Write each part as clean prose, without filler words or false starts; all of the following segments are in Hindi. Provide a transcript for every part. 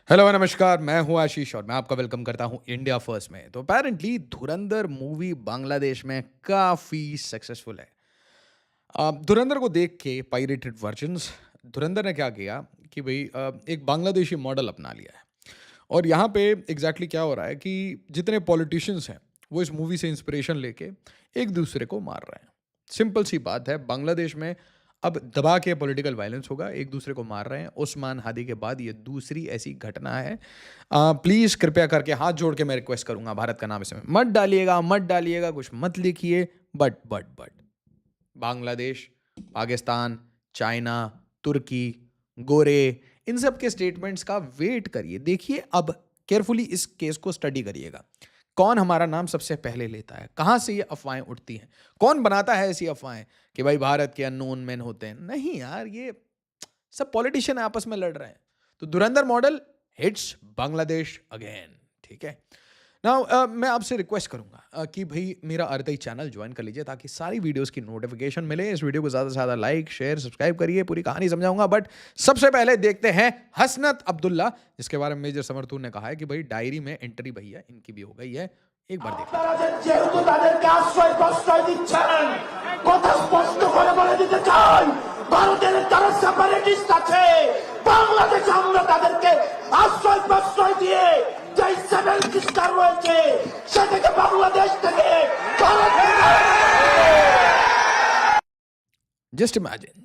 हेलो नमस्कार, मैं हूँ आशीष और मैं आपका वेलकम करता हूँ इंडिया फर्स्ट में। तो अपेरेंटली धुरंधर मूवी बांग्लादेश में काफ़ी सक्सेसफुल है। धुरंधर को देख के पायरेटेड वर्जन्स धुरंधर ने क्या किया कि भाई एक बांग्लादेशी मॉडल अपना लिया है। और यहाँ पे एग्जैक्टली क्या हो रहा है कि जितने पॉलिटिशियंस हैं वो इस मूवी से इंस्पिरेशन लेके एक दूसरे को मार रहे हैं। सिंपल सी बात है, बांग्लादेश में अब दबा के पॉलिटिकल वायलेंस होगा, एक दूसरे को मार रहे हैं। उस्मान हादी के बाद ये दूसरी ऐसी घटना है। प्लीज़ कृपया करके हाथ जोड़ के मैं रिक्वेस्ट करूंगा, भारत का नाम इसमें मत डालिएगा, मत डालिएगा, कुछ मत लिखिए। बट बांग्लादेश, पाकिस्तान, चाइना, तुर्की, गोरे, इन सब के स्टेटमेंट्स का वेट करिए, देखिए। अब केयरफुली इस केस को स्टडी करिएगा। कौन हमारा नाम सबसे पहले लेता है, कहाँ से ये अफवाहें उठती हैं, कौन बनाता है ऐसी अफवाहें कि भाई भारत के अननोन मैन होते हैं। नहीं यार, ये सब पॉलिटिशियन आपस में लड़ रहे हैं। तो धुरंधर मॉडल हिट्स बांग्लादेश अगेन। ठीक है ना। मैं आपसे रिक्वेस्ट करूंगा कि भाई मेरा अर्दई चैनल ज्वाइन कर लीजिए ताकि सारी वीडियोस की नोटिफिकेशन मिले। इस वीडियो को ज़्यादा से ज़्यादा लाइक शेयर सब्सक्राइब करिए, पूरी कहानी समझाऊंगा। बट सबसे पहले देखते हैं हसनत अब्दुल्ला, जिसके बारे में मेजर समर्थून ने कहा है कि भाई डायरी में एंट्री भैया इनकी भी हो गई है। एक बार देखिए। যেহেতু তাদেরকে আশ্রয় প্রশ্রয় দিচ্ছেন, কথা স্পষ্ট করে বলে দিতে চাই, ভারতের যারা সেপারেটিস্ট আছে বাংলাদেশে আমরা তাদেরকে আশ্রয় প্রশ্রয় দিয়ে যে সেভেন সিস্টার রয়েছে সেটাকে বাংলাদেশ থেকে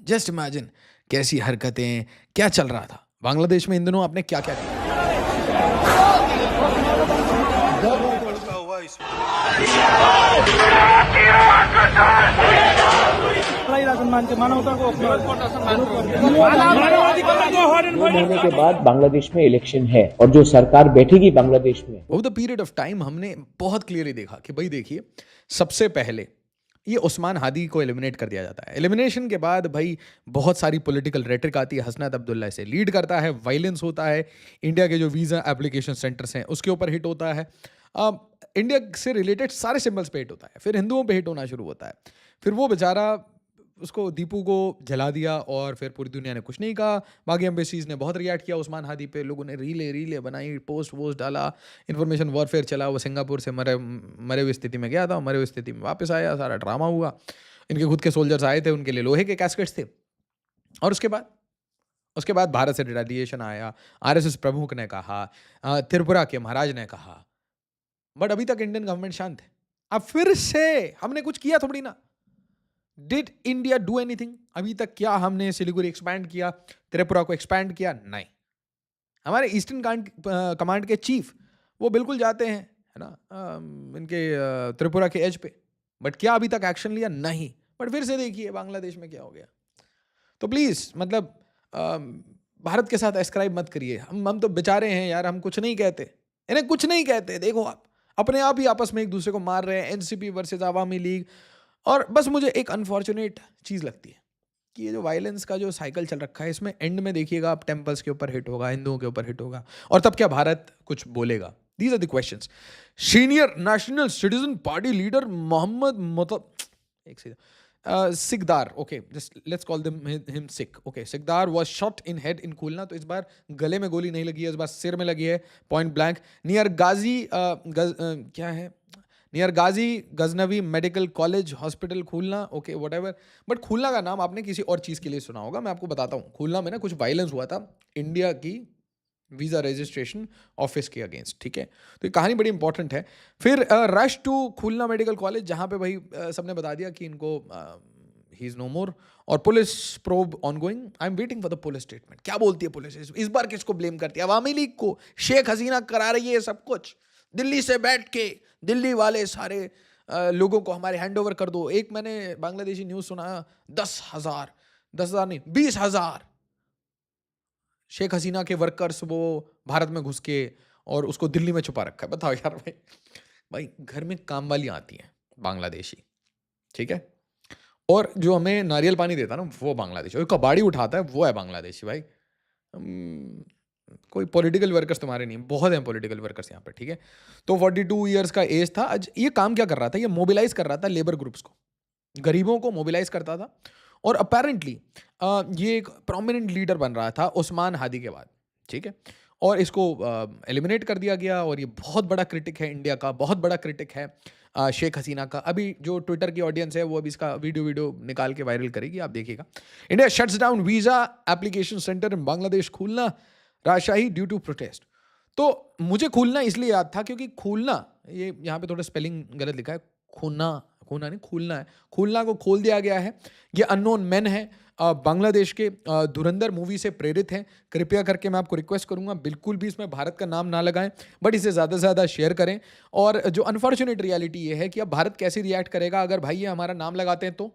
जस्ट इमेजिन कैसी हरकतें, क्या चल रहा था बांग्लादेश में इन दिनों, आपने क्या क्या किया। महीने के बाद बांग्लादेश में इलेक्शन है और जो सरकार बैठेगी बांग्लादेश में, over the period of time हमने बहुत क्लियरली देखा कि भाई देखिए, सबसे पहले ये उस्मान हादी को एलिमिनेट कर दिया जाता है। एलिमिनेशन के बाद भाई बहुत सारी पॉलिटिकल रेटरिक आती है, हसनत अब्दुल्ला इसे लीड करता है, वायलेंस होता है, इंडिया के जो वीज़ा एप्लीकेशन सेंटर्स हैं उसके ऊपर हिट होता है, इंडिया से रिलेटेड सारे सिंबल्स पे हिट होता है, फिर हिंदुओं पे हिट होना शुरू होता है। फिर वो बेचारा, उसको दीपू को जला दिया और फिर पूरी दुनिया ने कुछ नहीं कहा। बाकी एम्बेसीज ने बहुत रिएक्ट किया उस्मान हादी पे, लोगों ने रीले बनाई, पोस्ट वोस्ट डाला, इन्फॉर्मेशन वॉरफेयर चला। वो सिंगापुर से मरे हुई स्थिति में गया था, मरे हुई स्थिति में वापस आया, सारा ड्रामा हुआ। इनके खुद के सोल्जर्स आए थे, उनके लिए लोहे के कैस्केट्स थे। और उसके बाद भारत से रिटेलिएशन आया। आरएसएस प्रमुख ने कहा, त्रिपुरा के महाराज ने कहा, बट अभी तक इंडियन गवर्नमेंट शांत है। अब फिर से हमने कुछ किया थोड़ी ना। Did India do anything? अभी तक क्या हमने सिलीगुड़ी एक्सपैंड किया, त्रिपुरा को एक्सपैंड किया? नहीं। हमारे ईस्टर्न कमांड के चीफ वो बिल्कुल जाते हैं, है ना, इनके त्रिपुरा के एज पे, बट क्या अभी तक एक्शन लिया? नहीं। बट फिर से देखिए बांग्लादेश में क्या हो गया। तो प्लीज़ मतलब भारत के साथ एस्क्राइब मत करिए। हम तो बेचारे हैं यार, हम कुछ नहीं कहते, इन्हें कुछ नहीं कहते। देखो आप अपने आप ही आपस में एक दूसरे को मार रहे हैं, एनसीपी वर्सेस आवामी लीग। और बस मुझे एक अनफॉर्चुनेट चीज़ लगती है कि ये जो वायलेंस का जो साइकिल चल रखा है, इसमें एंड में देखिएगा आप टेम्पल्स के ऊपर हिट होगा, हिंदुओं के ऊपर हिट होगा, और तब क्या भारत कुछ बोलेगा? These are the questions. Senior national citizen party leader Mohammad एक से Sikdar, okay, just let's call him Sik, okay, Sikdar was shot in head in Khulna. तो इस बार गले में गोली नहीं लगी है, इस बार सिर में लगी है, पॉइंट ब्लैंक, नियर गाजी क्या है, near Gazi Ghaznavi medical college hospital Khulna, okay whatever. But Khulna का नाम आपने किसी और चीज़ के लिए सुना होगा, मैं आपको बताता हूँ। खुलना में ना कुछ वायलेंस हुआ था इंडिया की वीज़ा रजिस्ट्रेशन ऑफिस के अगेंस्ट, ठीक है। तो ये कहानी बड़ी इंपॉर्टेंट है। फिर rush to Khulna medical college, जहाँ पे भाई सबने बता दिया कि इनको ही इज़ नो मोर, और police probe ongoing. I am waiting for the police statement. क्या बोलती है पुलिस इस बार? किसको ब्लेम करती है? अवामी लीग को। शेख हसीना करा रही है सब कुछ, दिल्ली से बैठ के दिल्ली वाले सारे लोगों को हमारे हैंड ओवर कर दो। एक मैंने बांग्लादेशी न्यूज़ सुना, 10,000 नहीं 20,000 शेख हसीना के वर्कर्स वो भारत में घुस के और उसको दिल्ली में छुपा रखा है। बताओ यार भाई घर में काम वाली आती हैं बांग्लादेशी, ठीक है, और जो हमें नारियल पानी देता है ना वो बांग्लादेशी, और कबाड़ी उठाता है वो है बांग्लादेशी। भाई कोई पॉलिटिकल वर्कर्स तुम्हारे नहीं, बहुत हैं पॉलिटिकल वर्कर्स यहाँ पे, ठीक है। तो 42 ईयर्स का एज था। आज ये काम क्या कर रहा था? ये मोबिलाइज कर रहा था लेबर ग्रुप्स को, गरीबों को मोबिलाइज करता था। और अपेरेंटली ये एक प्रोमिनेंट लीडर बन रहा था उस्मान हादी के बाद, ठीक है। और इसको एलिमिनेट कर दिया गया। और ये बहुत बड़ा क्रिटिक है इंडिया का, बहुत बड़ा क्रिटिक है शेख हसीना का। अभी जो ट्विटर की ऑडियंस है वो अभी इसका वीडियो निकाल के वायरल करेगी, आप देखिएगा। India shuts down visa application centre in Bangladesh, Khulna Rajshahi due to protest. तो मुझे खुलना इसलिए याद था क्योंकि खुलना, ये यहाँ पे थोड़ा स्पेलिंग गलत लिखा है, खुना खुना नहीं खुलना है, खुलना को खोल दिया गया है। ये अननोन मैन है, बांग्लादेश के धुरंधर मूवी से प्रेरित हैं। कृपया करके मैं आपको रिक्वेस्ट करूंगा बिल्कुल भी इसमें भारत का नाम ना लगाएं, बट इसे ज़्यादा से ज़्यादा शेयर करें। और जो अनफॉर्चुनेट रियलिटी ये है कि अब भारत कैसे रिएक्ट करेगा अगर भाई ये हमारा नाम लगाते हैं तो,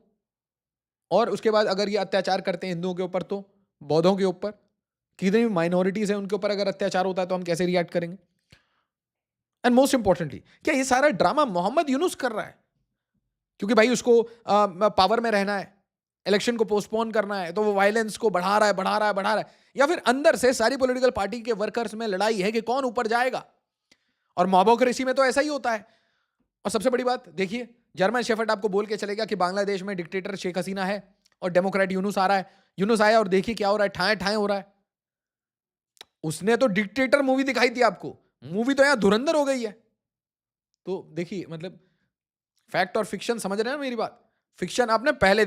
और उसके बाद अगर ये अत्याचार करते हैं हिंदुओं के ऊपर, तो बौद्धों के ऊपर, कितनी भी माइनॉरिटीज़ हैं उनके ऊपर अगर अत्याचार होता है तो हम कैसे रिएक्ट करेंगे। एंड मोस्ट इंपॉर्टेंटली, क्या ये सारा ड्रामा मोहम्मद यूनुस कर रहा है क्योंकि भाई उसको पावर में रहना है, इलेक्शन को पोस्टपोन करना है, तो वो वायलेंस को बढ़ा रहा है, या फिर अंदर से सारी पॉलिटिकल पार्टी के वर्कर्स में लड़ाई है कि कौन ऊपर जाएगा। और मॉबोक्रेसी में तो ऐसा ही होता है। और सबसे बड़ी बात देखिए, जर्मन शेफर्ड आपको बोल के चलेगा कि बांग्लादेश में डिक्टेटर शेख हसीना है और डेमोक्रेट यूनुस आ रहा है। यूनुस आया और देखिए क्या हो रहा है, ठाए ठाए हो रहा है। उसने तो डिक्टेटर मूवी दिखाई थी आपको, मूवी तो यहां धुरंधर हो गई है। तो देखिए मतलब फैक्ट और फिक्शन समझ रहे हैं ना मेरी बात। फिक्शन आपने पहले